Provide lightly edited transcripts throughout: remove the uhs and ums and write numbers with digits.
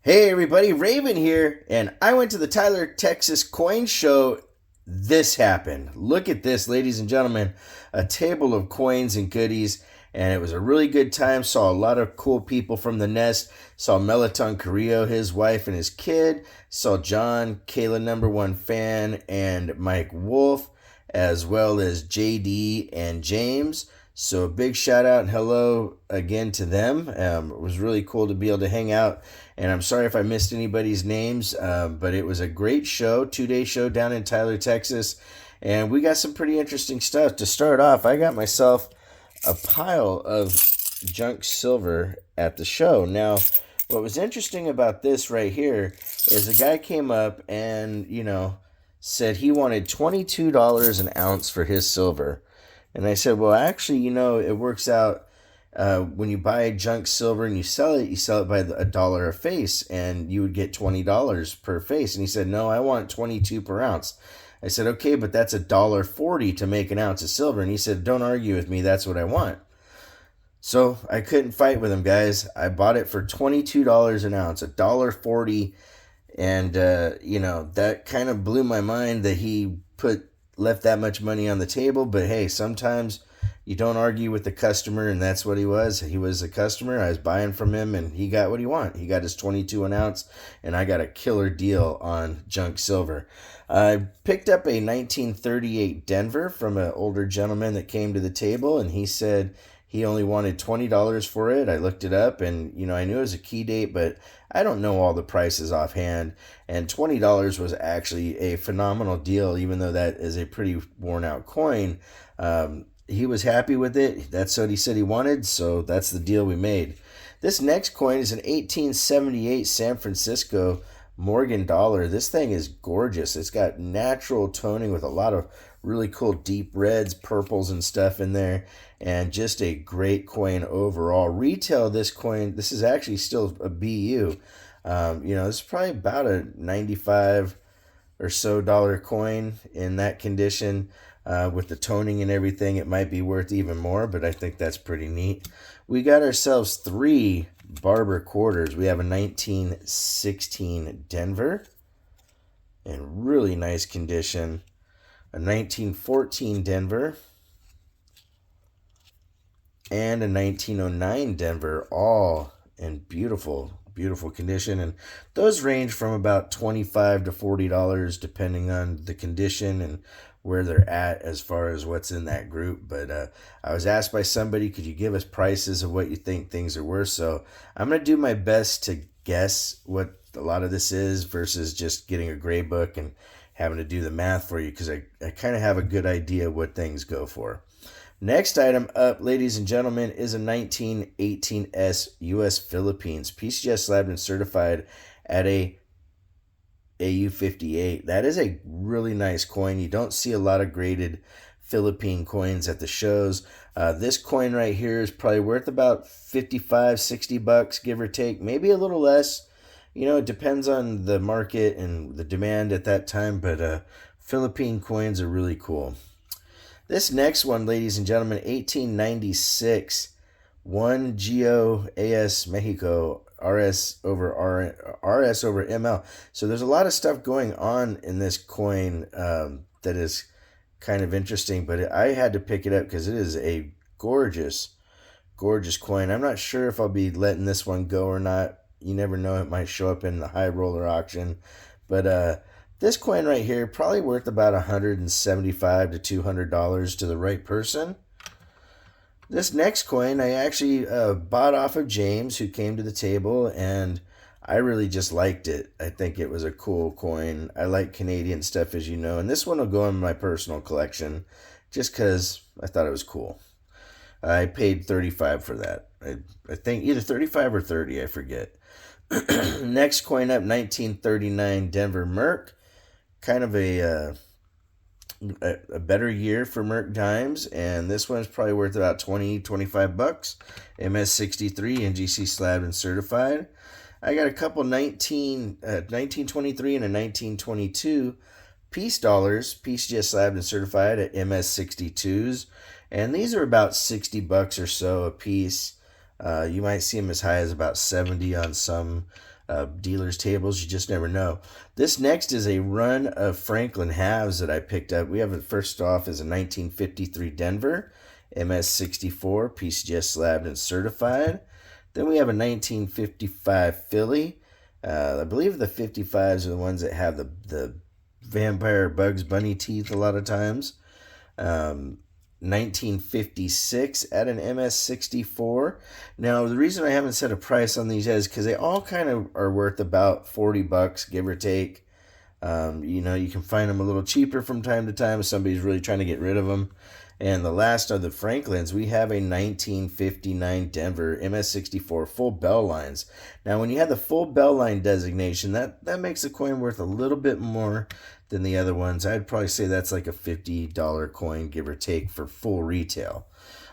Hey everybody, Raven here, and I went to the Tyler, Texas coin show. This happened. Look at this, ladies and gentlemen. A table of coins and goodies, and it was a really good time. Saw a lot of cool people from the nest. Saw Melaton Carrillo, his wife, and his kid. Saw John, Kayla #1 fan, and Mike Wolf, as well as JD and James. So a big shout out and hello again to them. It was really cool to be able to hang out, and I'm sorry if I missed anybody's names, but it was a great show, 2 day show down in Tyler, Texas, and we got some pretty interesting stuff. To start off, I got myself a pile of junk silver at the show. Now, what was interesting about this right here is a guy came up and, said he wanted $22 an ounce for his silver. And I said, well, actually, it works out when you buy junk silver and you sell it by a dollar a face, and you would get $20 per face. And he said, no, I want 22 per ounce. I said, okay, but that's $1.40 to make an ounce of silver. And he said, don't argue with me. That's what I want. So I couldn't fight with him, guys. I bought it for $22 an ounce, $1.40. And, that kind of blew my mind that he left that much money on the table. But hey, sometimes you don't argue with the customer, and that's what he was. He was a customer. I was buying from him, and he got what he wanted. He got his 22 an ounce, and I got a killer deal on junk silver. I picked up a 1938 Denver from an older gentleman that came to the table, and he said he only wanted $20 for it. I looked it up, and I knew it was a key date, but I don't know all the prices offhand. And $20 was actually a phenomenal deal, even though that is a pretty worn out coin. He was happy with it. That's what he said he wanted, so that's the deal we made. This next coin is an 1878 San Francisco Morgan dollar. This thing is gorgeous. It's got natural toning with a lot of really cool deep reds, purples, and stuff in there, and just a great coin overall. Retail, this is actually still a BU. This is probably about a 95 or so dollar coin in that condition. With the toning and everything, it might be worth even more, but I think that's pretty neat. We got ourselves 3 barber quarters. We have a 1916 Denver in really nice condition, a 1914 Denver, and a 1909 Denver, all in beautiful condition. And those range from about $25 to $40 depending on the condition and where they're at as far as what's in that group. But I was asked by somebody, could you give us prices of what you think things are worth? So I'm going to do my best to guess what a lot of this is versus just getting a gray book and having to do the math for you, because I kind of have a good idea what things go for. Next item up, ladies and gentlemen, is a 1918S U.S. Philippines PCS slabbed and certified at a AU58. That is a really nice coin. You don't see a lot of graded Philippine coins at the shows. This coin right here is probably worth about $55-$60, give or take, maybe a little less. It depends on the market and the demand at that time, but Philippine coins are really cool. This next one, ladies and gentlemen, 1896, 1 Geo AS Mexico, RS over ML. So there's a lot of stuff going on in this coin that is kind of interesting, but I had to pick it up because it is a gorgeous coin. I'm not sure if I'll be letting this one go or not. You never know, it might show up in the high roller auction. But this coin right here, probably worth about $175 to $200 to the right person. This next coin I actually bought off of James, who came to the table, and I really just liked it. I think it was a cool coin. I like Canadian stuff, as you know, and this one will go in my personal collection just because I thought it was cool. I paid $35 for that. I think either $35 or $30, I forget. Next coin up, 1939 Denver Merc. Kind of a better year for Merc dimes, and this one's probably worth about $20-$25. MS63 NGC slabbed and certified. I got a couple 1923 and a 1922 Peace dollars, PCS slabbed and certified at MS62s, and these are about $60 or so a piece. You might see them as high as about 70 on some dealers' tables. You just never know. This next is a run of Franklin halves that I picked up. We have it first off as a 1953 Denver MS64 PCGS slabbed and certified. Then we have a 1955 Philly. I believe the 55s are the ones that have the vampire Bugs Bunny teeth a lot of times. 1956 at an MS64. Now, the reason I haven't set a price on these is because they all kind of are worth about $40, give or take. You can find them a little cheaper from time to time if somebody's really trying to get rid of them. And the last are the Franklins. We have a 1959 Denver MS64 full bell lines. Now, when you have the full bell line designation, that makes the coin worth a little bit more than the other ones. I'd probably say that's like a $50 coin, give or take, for full retail.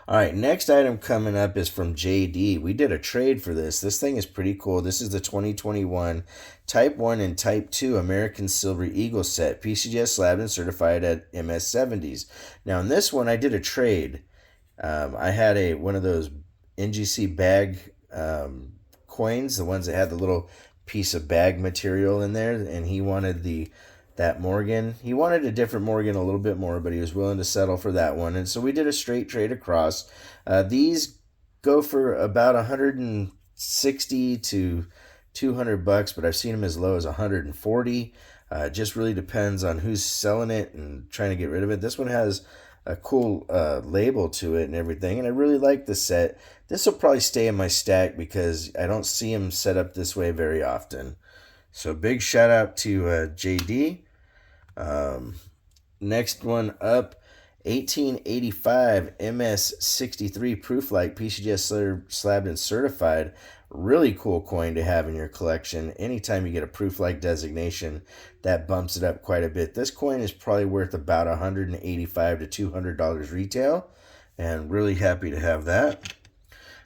All right, next item coming up is from JD. We did a trade for this. This thing is pretty cool. This is the 2021 Type 1 and Type 2 American Silver Eagle set, PCGS slabbed and certified at MS70s. Now, in this one, I did a trade. I had one of those NGC bag coins, the ones that had the little piece of bag material in there, and he wanted that Morgan. He wanted a different Morgan a little bit more, but he was willing to settle for that one. And so we did a straight trade across. These go for about $160 to $200, but I've seen them as low as $140. It just really depends on who's selling it and trying to get rid of it. This one has a cool label to it and everything, and I really like this set. This will probably stay in my stack because I don't see them set up this way very often. So big shout out to JD. Next one up, 1885 MS63 Prooflight PCGS slabbed and certified. Really cool coin to have in your collection. Anytime you get a Prooflight designation, that bumps it up quite a bit. This coin is probably worth about $185 to $200 retail, and really happy to have that.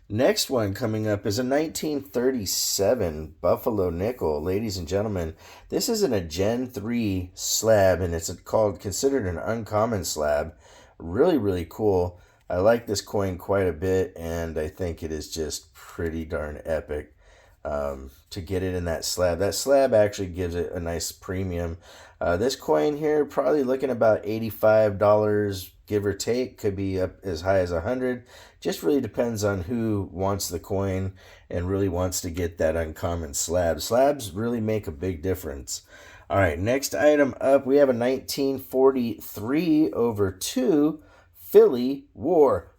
Next one coming up is a 1937 Buffalo Nickel. Ladies and gentlemen, this isn't a Gen 3 slab, and it's considered an uncommon slab. Really, really cool. I like this coin quite a bit, and I think it is just pretty darn epic to get it in that slab. That slab actually gives it a nice premium. This coin here, probably looking about $85, give or take. Could be up as high as $100. Just really depends on who wants the coin and really wants to get that uncommon slab. Slabs really make a big difference. All right, next item up, we have a 1943/2 Philly War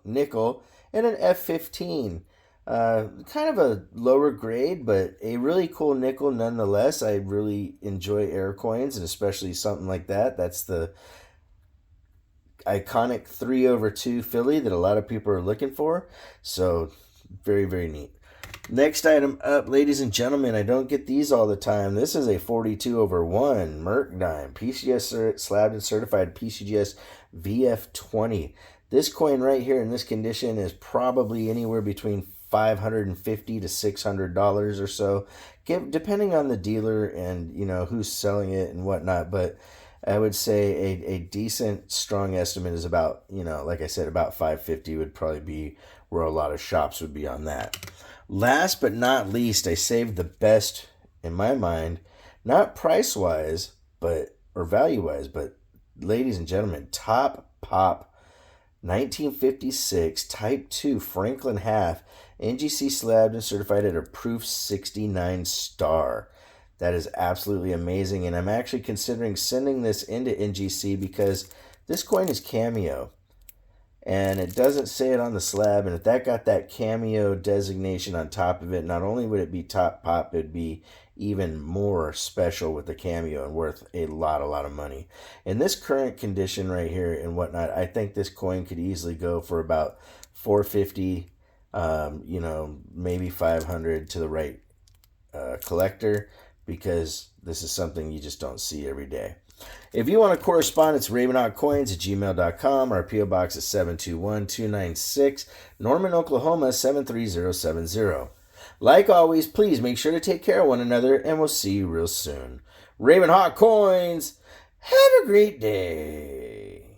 nickel and an F15. Kind of a lower grade, but a really cool nickel nonetheless. I really enjoy air coins, and especially something like that. That's the iconic 3/2 Philly that a lot of people are looking for. So very, very neat. Next item up, ladies and gentlemen, I don't get these all the time. This is a 42/1 Merc dime, PCGS slabbed and certified PCGS VF20. This coin right here in this condition is probably anywhere between $550 to $600 or so, depending on the dealer and who's selling it and whatnot. But I would say a decent, strong estimate is about, like I said, about $550 would probably be where a lot of shops would be on that. Last but not least, I saved the best in my mind, not price-wise, or value-wise, but ladies and gentlemen, Top Pop 1956 Type 2 Franklin half, NGC slabbed and certified at a Proof 69 star. That is absolutely amazing, and I'm actually considering sending this into NGC because this coin is Cameo, and it doesn't say it on the slab, and if that got that Cameo designation on top of it, not only would it be Top Pop, it'd be even more special with the Cameo and worth a lot of money. In this current condition right here and whatnot, I think this coin could easily go for about $450, maybe $500 to the right collector, because this is something you just don't see every day. If you want to correspond, it's ravenhawkcoins@gmail.com. Our P.O. Box is 721-296, Norman, Oklahoma 73070. Like always, please make sure to take care of one another, and we'll see you real soon. Ravenhawk Coins, have a great day.